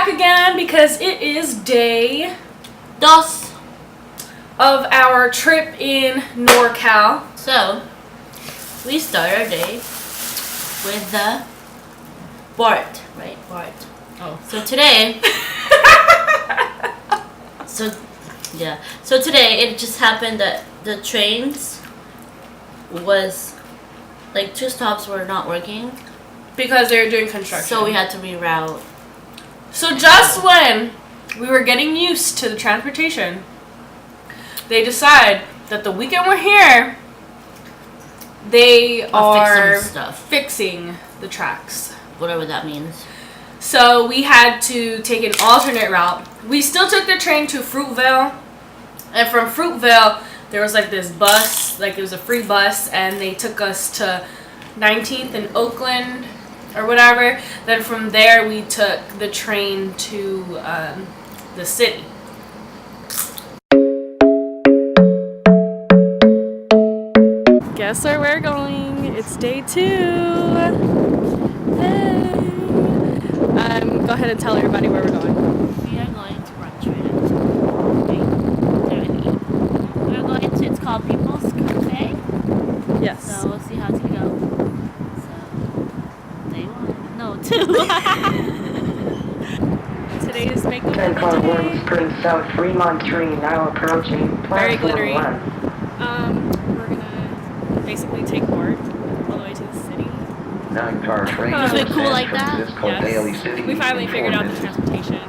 back again because it is day dos of our trip in NorCal. So, we start our day with the BART, right? BART. Oh. So today, So today it just happened that the trains was, like, 2 stops were not working. Because they were doing construction. So we had to reroute. So just when we were getting used to the transportation, they decide that the weekend we're here, they are fixing the tracks. Whatever that means. So we had to take an alternate route. We still took the train to Fruitvale. And from Fruitvale, there was like this bus, like it was a free bus, and they took us to 19th and Oakland or whatever. Then from there, we took the train to the city. Guess where we're going? It's day 2. Hey. Go ahead and tell everybody where we're going. We are going to brunch right now. We're going to, it's called People's Cafe. Yes. So we'll see how it's going to go. So, day 1. No, 2. Today is makeup 10 car Warren Street South Fremont Tree now approaching very platform glittery. 1. We're gonna basically take BART all the way to the city. 9-car train Is it from cool San like that? Francisco Yes. Daly City. We finally in figured 4 out the minutes. transportation.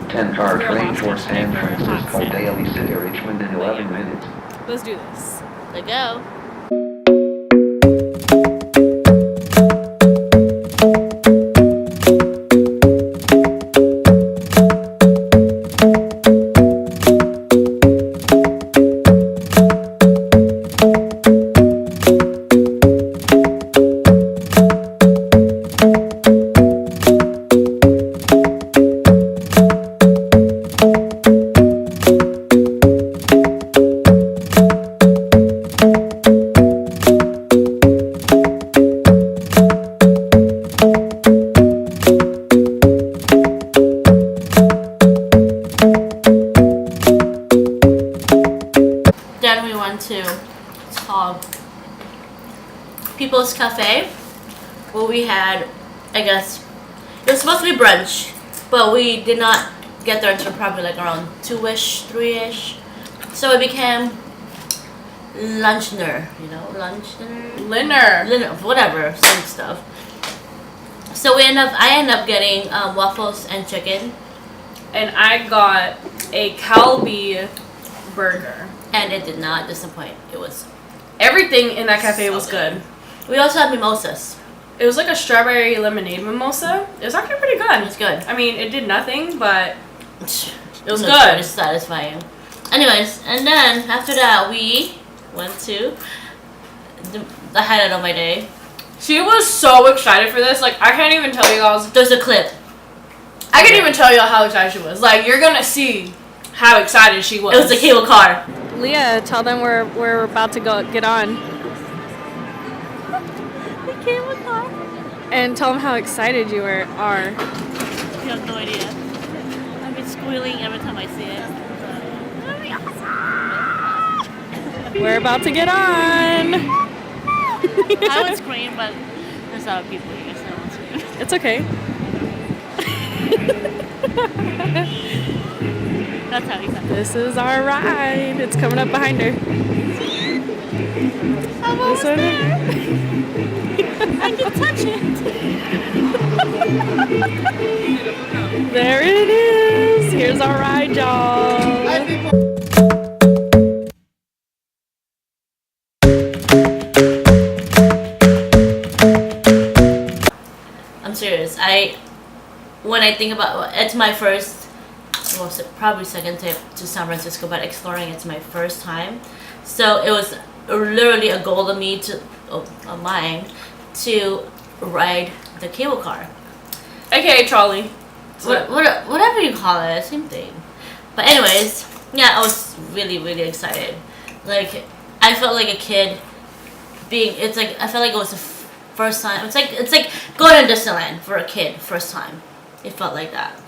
10-car We were train lost for yesterday San for a hot Francisco second. Daly City Richmond in 11 minutes. Let's do this. Let's go. Then we went to, it's called People's Cafe, where we had, I guess, it was supposed to be brunch, but we did not get there until probably like around 2-ish, 3-ish. So it became lunch dinner, lunch dinner? Dinner, whatever, same stuff. So I ended up getting waffles and chicken. And I got a Calbee burger. And it did not disappoint. It was Everything in that cafe so was good. We also had mimosas. It was like a strawberry lemonade mimosa. It was actually pretty good. It was good. I mean, it did nothing, but it was It good. was satisfying. Anyways, and then after that we went to the highlight of my day. She was so excited for this. Like, I can't even tell you guys. There's a clip. I can't even tell you how excited she was. Like, you're gonna see how excited she was. It was a cable car. Leah, tell them we're about to go get on. The cable car. And tell them how excited you are. You have no idea. I've been squealing every time I see it. That'll be awesome. We're about to get on. I would scream, but there's a lot of people here, so I won't scream. It's okay. That's how excited. This is our ride. It's coming up behind her. I'm almost there. I can touch it. There it is. Here's our ride, y'all. I'm serious. When I think about it's my first, well, probably second trip to San Francisco, but exploring it's my first time. So it was literally a goal of mine to ride the cable car. AKA trolley. Whatever you call it, same thing. But anyways, yeah, I was really, really excited. Like, I felt like a kid I felt like it was the first time. It's like going to Disneyland for a kid, first time. It felt like that.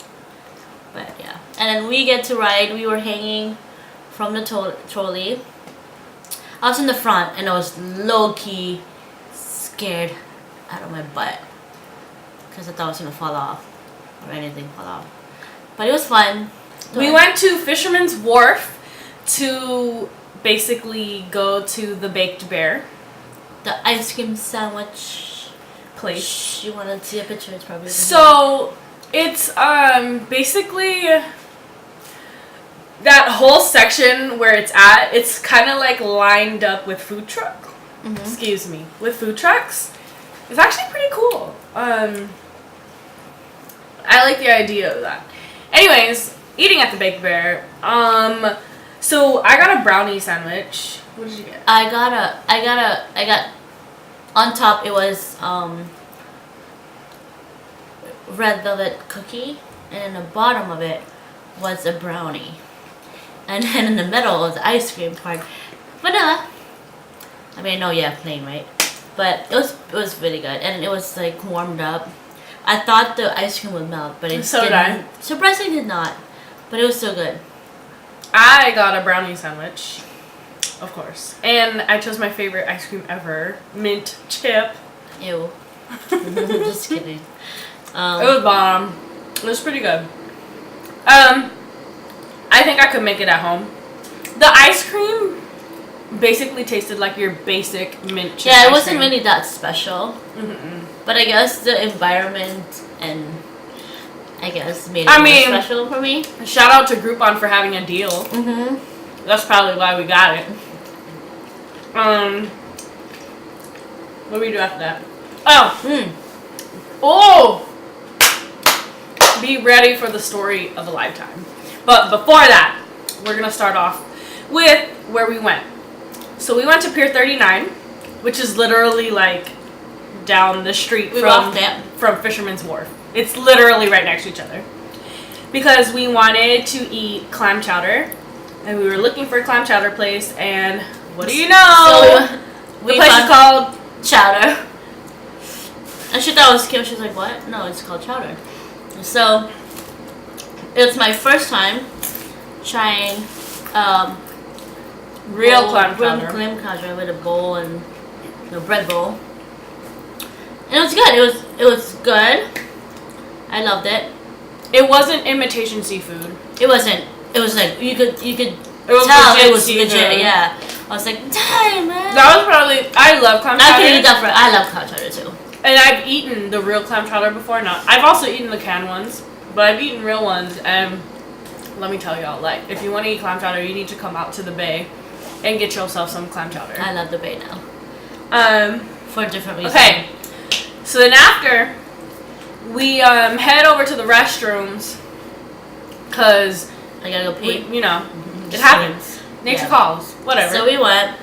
But yeah. And then we get to ride. We were hanging from the trolley. I was in the front and I was low-key scared out of my butt. Because I thought I was going to fall off. Or anything fall off. But it was fun. We went to Fisherman's Wharf to basically go to the Baked Bear. The ice cream sandwich place. You want to see a picture? It's probably so it's basically that whole section where it's at. It's kind of like lined up with food truck. Mm-hmm. Excuse me, with food trucks. It's actually pretty cool. I like the idea of that. Anyways, eating at the Baked Bear. So I got a brownie sandwich. What did you get? I got on top it was red velvet cookie, and in the bottom of it was a brownie, and then in the middle was the ice cream part, vanilla. I mean, no, yeah, plain, right? But it was really good, and it was like warmed up. I thought the ice cream would melt, but it didn't. Surprisingly, did not. But it was still good. I got a brownie sandwich, of course, and I chose my favorite ice cream ever, mint chip. Ew. Just kidding. It was bomb. It was pretty good. I think I could make it at home. The ice cream basically tasted like your basic mint chip. Yeah, it wasn't really that special. Mm-mm. But I guess the environment and I guess made it more special for me. Shout out to Groupon for having a deal. Mm-hmm. That's probably why we got it. What do we do after that? Oh! Be ready for the story of a lifetime. But before that, we're going to start off with where we went. So we went to Pier 39, which is literally like down the street from Fisherman's Wharf. It's literally right next to each other. Because we wanted to eat clam chowder, and we were looking for a clam chowder place, and what do you know? So the place is called Chowder. And she thought it was Kim. She's like, what? No, it's called Chowder. So it's my first time trying real clam chowder with a bowl and bread bowl. And it was good. It was good. I loved it. It wasn't imitation seafood. It wasn't. It was like you could it was tell legit it was seafood. legit. Yeah. I was like, dang, man. That was probably. I love clam chowder. I could eat that for. I love clam chowder too. And I've eaten the real clam chowder before. Not. I've also eaten the canned ones, but I've eaten real ones. And let me tell y'all, like, if you want to eat clam chowder, you need to come out to the Bay and get yourself some clam chowder. I love the Bay now. For different reasons. Okay. So then after, we head over to the restrooms, cause I gotta go pee. It happens. Nature calls. Whatever. So we went.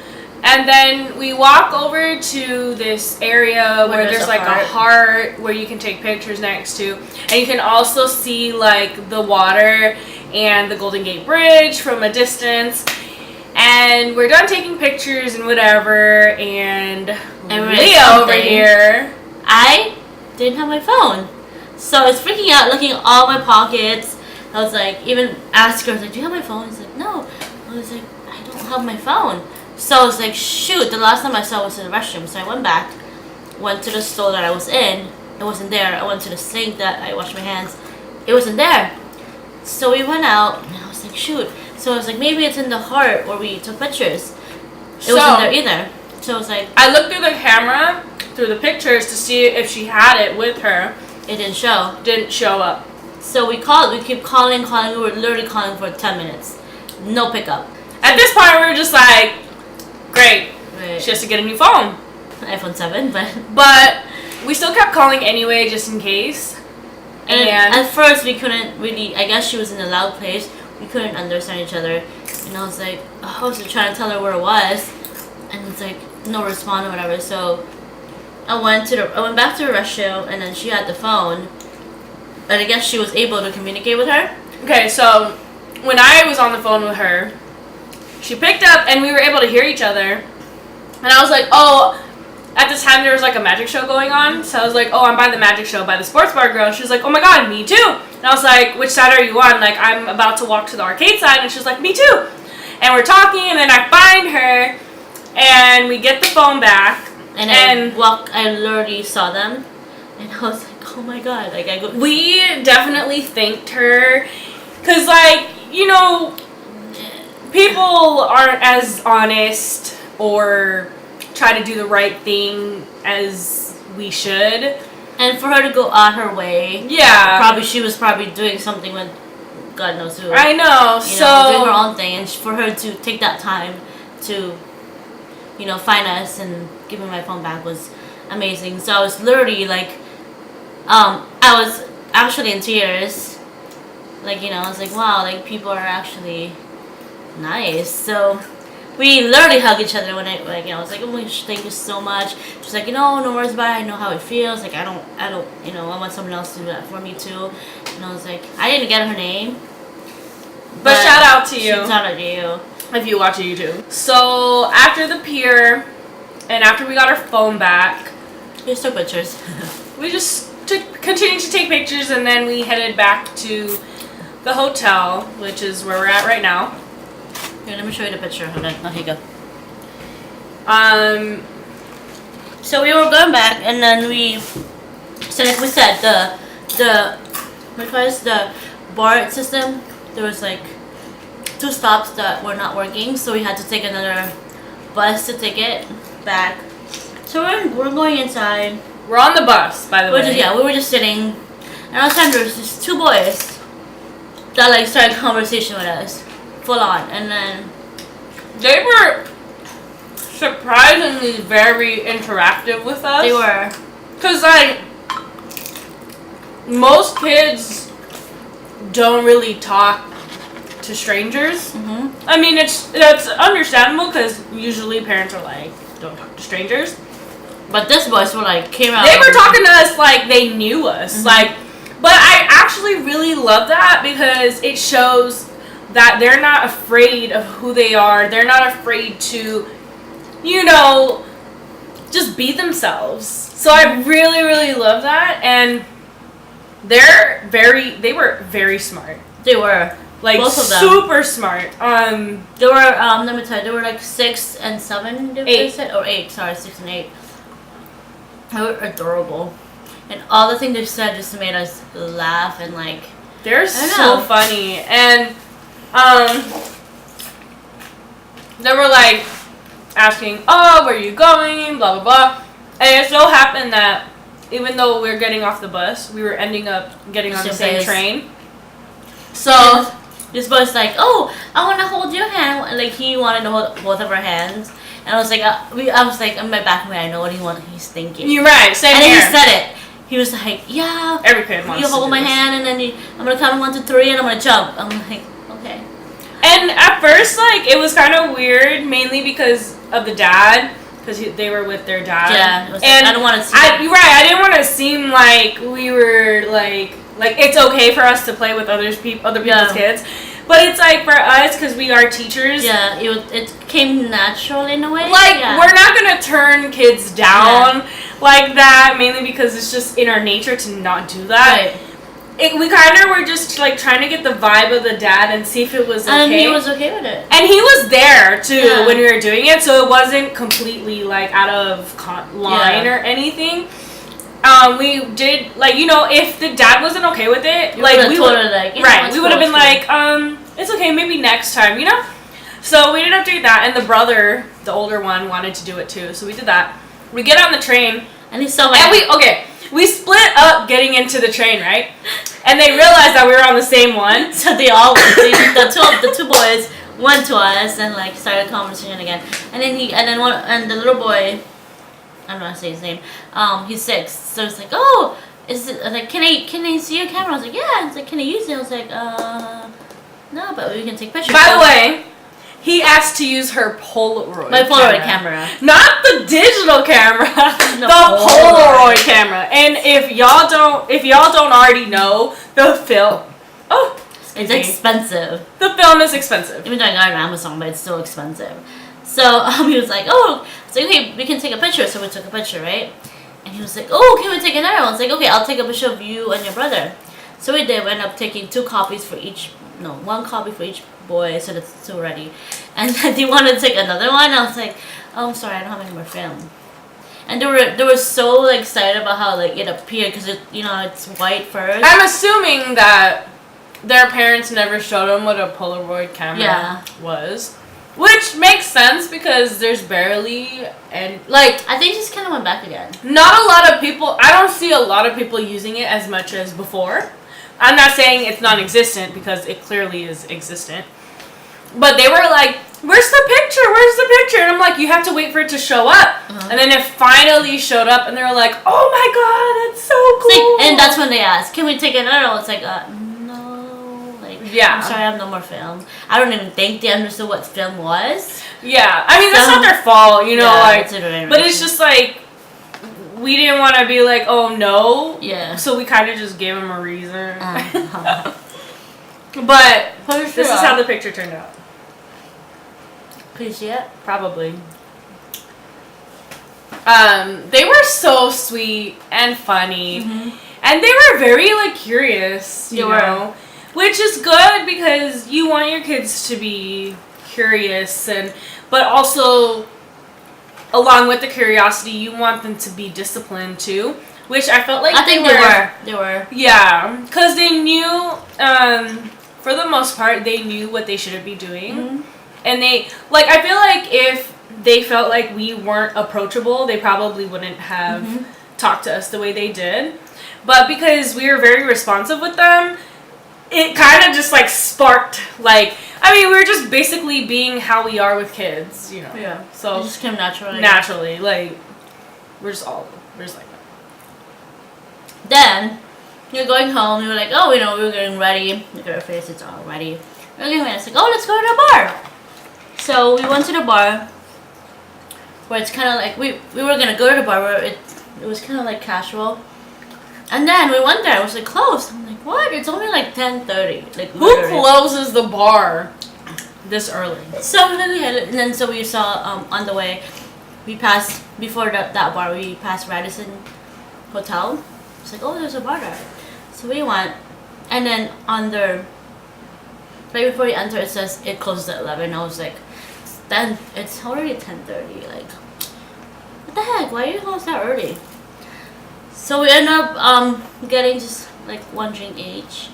And then we walk over to this area where there's like a heart where you can take pictures next to. And you can also see like the water and the Golden Gate Bridge from a distance. And we're done taking pictures and whatever. And Leah over here. I didn't have my phone. So I was freaking out, looking at all my pockets. I was like, even asked her, I was like, do you have my phone? He's like, no. I was like, I don't have my phone. So I was like, shoot, the last time I saw it was in the restroom. So I went back, went to the stall that I was in. It wasn't there. I went to the sink that I washed my hands. It wasn't there. So we went out, and I was like, shoot. So I was like, maybe it's in the heart where we took pictures. It wasn't there either. So I was like, I looked through the camera, through the pictures, to see if she had it with her. It didn't show. Didn't show up. So we called. We kept calling. We were literally calling for 10 minutes. No pickup. At this point, we were just like, great. Right. She has to get a new phone. iPhone 7, But we still kept calling anyway, just in case. And at first, we couldn't really. I guess she was in a loud place. We couldn't understand each other. And I was like, I was trying to tell her where it was, and it's like no response or whatever. So I went back to the restroom, and then she had the phone. And I guess she was able to communicate with her. Okay, so when I was on the phone with her, she picked up and we were able to hear each other. And I was like, oh, at the time there was like a magic show going on. So I was like, oh, I'm by the magic show by the sports bar girl. She was like, oh my god, me too. And I was like, which side are you on? Like, I'm about to walk to the arcade side. And she's like, me too. And we're talking, and then I find her, and we get the phone back. And I literally saw them, and I was like, oh my god. Like, we definitely thanked her. Because, like, you know, people aren't as honest or try to do the right thing as we should. And for her to go on her way, she was probably doing something with God knows who. I know, doing her own thing, and for her to take that time to, find us and give me my phone back was amazing. So I was literally like, I was actually in tears. Like, I was like, wow, like people are actually nice. So we literally hug each other when I was like, oh my gosh, thank you so much. She's like, no worries about it. I know how it feels. Like, I don't, I want someone else to do that for me too. And I was like, I didn't get her name. But shout out to you. Shout out to you. If you watch YouTube. So, after the pier, and after we got our phone back, we just took pictures. We just continued to take pictures, and then we headed back to the hotel, which is where we're at right now. Here, let me show you the picture. Hold on. Oh, here you go. So we were going back, and then so like we said, the BART system, there was like 2 stops that were not working, so we had to take another bus to take it back. So we're going inside. We're on the bus, by the way. We were just sitting, and all the time there was just 2 boys that like started a conversation with us, full on, and then they were surprisingly very interactive with us. They were. Because, like, most kids don't really talk to strangers. Mm-hmm. I mean, that's understandable because usually parents are like, don't talk to strangers. But this boys were like, came out. They were talking to us like they knew us. Mm-hmm. Like, but I actually really love that because it shows that they're not afraid of who they are. They're not afraid to, just be themselves. So I really, really love that. And they were very smart. They were. Like, both of them. Super smart. They were, let me tell you, they were like 6 and 7, 8. Or 8, sorry, 6 and 8. They were adorable. And all the things they said just made us laugh and like... They're so funny. And, they were like asking, oh, where are you going? Blah, blah, blah. And it so happened that even though we were getting off the bus, we were ending up getting on the same train. So... This boy's like, oh, I want to hold your hand. Like, he wanted to hold both of our hands. And I was like, in my back of my head, I know what he's thinking. You're right, same and here. And he said it. He was like, yeah. Every kid wants you hold my hand, and then I'm going to count 1 to 3, and I'm going to jump. I'm like, okay. And at first, like, it was kind of weird, mainly because of the dad. Because they were with their dad. Yeah. It was and I don't want to seem... You're right, I didn't want to seem like we were, like it's okay for us to play with other people's kids. But it's like for us, because we are teachers. Yeah, it came natural in a way. Like, we're not going to turn kids down like that, mainly because it's just in our nature to not do that. Right. We kind of were just, like, trying to get the vibe of the dad and see if it was okay. And he was okay with it. And he was there, too, when we were doing it, so it wasn't completely, like, out of line or anything. We did, like, if the dad wasn't okay with it, we would have been like, it's okay, maybe next time, So we ended up doing that, and the brother, the older one, wanted to do it too, so we did that. We get on the train, and he's so we split up getting into the train, right? And they realized that we were on the same one. So they all, the two boys went to us and, like, started a conversation again. And then the little boy, I'm not saying his name. He's 6, so it's like, oh, is it like can I see your camera? I was like, yeah. It's like, can I use it? I was like, no, but we can take pictures. By the way, he asked to use her Polaroid. My Polaroid camera. Not the digital camera. The Polaroid camera. And if y'all don't already know, the film. Oh, it's expensive. The film is expensive. Even though I got it on Amazon, but it's still expensive. So he was like, oh, It's like, okay, we can take a picture. So we took a picture, right? And he was like, oh, can we take another one? I was like, okay, I'll take a picture of you and your brother. So we did. We ended up taking 2 copies for each. No, 1 copy for each boy. So that's 2 already. And then they wanted to take another one. I was like, oh, I'm sorry, I don't have any more film. And they were so like excited about how like it appeared because it, you know, it's white first. I'm assuming that their parents never showed them what a Polaroid camera was, which makes sense because there's barely and like I think just kind of went back again. Not a lot of people. I don't see a lot of people using it as much as before. I'm not saying it's non-existent because it clearly is existent. But they were like, where's the picture? Where's the picture? And I'm like, you have to wait for it to show up. And then it finally showed up and they were like, oh my god, that's so cool. Like, and that's when they asked, can we take another one? It's like, no. Like, I'm sorry, I have no more film. I don't even think they understood what film was. Yeah. I mean, that's not their fault, you know, like, but it's just like, we didn't want to be like, oh no. Yeah. So we kind of just gave them a reason. But this is how the picture turned out. Can you see it? Probably. They were so sweet and funny. And they were very like curious, you know. Which is good because you want your kids to be curious but also along with the curiosity you want them to be disciplined too. Which I felt like they were. Yeah. Because they knew for the most part they knew what they shouldn't be doing. And they, like, I feel like if they felt like we weren't approachable, they probably wouldn't have talked to us the way they did. But because we were very responsive with them, it kind of just, like, sparked, like, I mean, we were just basically being how we are with kids, you know. Yeah. So, it just came naturally. Naturally. Like, we're just like that. Then, you're going home, you were like, oh, you know, we were getting ready. Look at our face, it's all ready. Okay, it's like, oh, let's go to the bar. So we went to the bar where it's kind of like we were gonna go to the bar where it was kind of like casual, and then we went there. It was like closed. I'm like, what? It's only like 10:30. Like who closes the bar this early? So then we saw on the way we passed before that bar. We passed Radisson Hotel. It's like, oh, there's a bar there. So we went, and then on the right before you enter, it says it closes at 11. I was like, then it's already 10:30. Like, what the heck? Why are you close that early? So we ended up getting just like 1 drink each.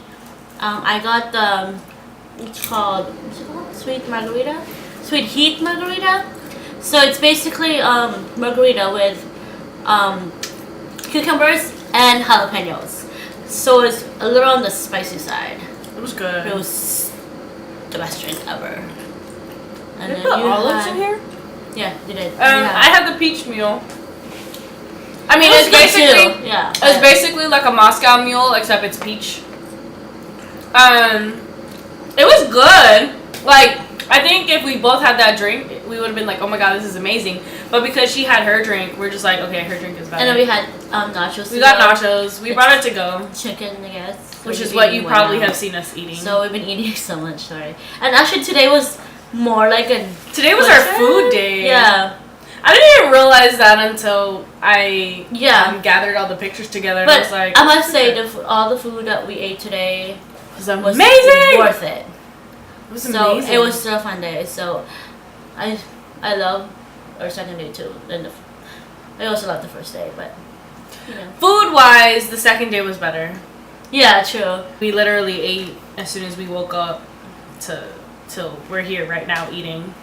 I got the what's it called sweet margarita, sweet heat margarita. So it's basically margarita with cucumbers and jalapenos. So it's a little on the spicy side. It was good. It was the best drink ever. And did they put olives in here? Yeah, they did. I had the peach mule. I mean, it's basically it's basically like a Moscow mule except it's peach. It was good. Like, I think if we both had that drink, we would have been like, oh my god, this is amazing. But because she had her drink, we're just like, okay, her drink is better. And then we had nachos. We got nachos. We brought it to go. Chicken, I guess. Which is what you probably have seen us eating. So we've been eating so much, sorry. And actually today was more like Today was our food day. Yeah. I didn't even realize that until I gathered all the pictures together. But and I was like, I must say, all the food that we ate today was amazing. Worth it. It was amazing. So it was still a fun day. So I love our second day too. And I also love the first day, but you know. Food wise, the second day was better. Yeah, true. We literally ate as soon as we woke up till we're here right now eating.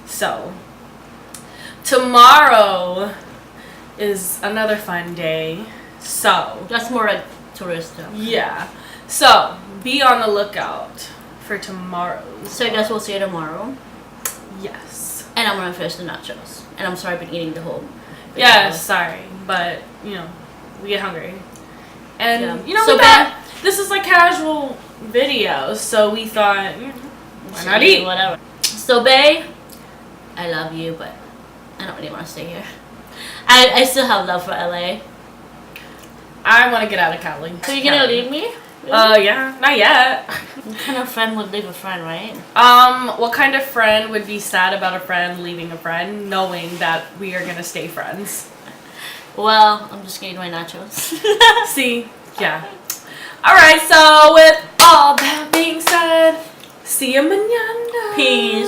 So tomorrow is another fun day. So that's more like tourist stuff. Yeah. So be on the lookout for tomorrow. So I guess we'll see you tomorrow. Yes. And I'm gonna finish the nachos. And I'm sorry I've been eating the whole. Yeah, sorry, but you know, we get hungry. And you know, so we thought this is like casual videos, so we thought, why not eat? Whatever. So Bae, I love you, but I don't really want to stay here. I still have love for LA. I want to get out of Cali. So you're gonna leave me? Yeah, not yet. What kind of friend would leave a friend, right? What kind of friend would be sad about a friend leaving a friend, knowing that we are gonna stay friends? Well, I'm just getting my nachos. See? Yeah. Alright, so with all that being said, see you mañana. Peace.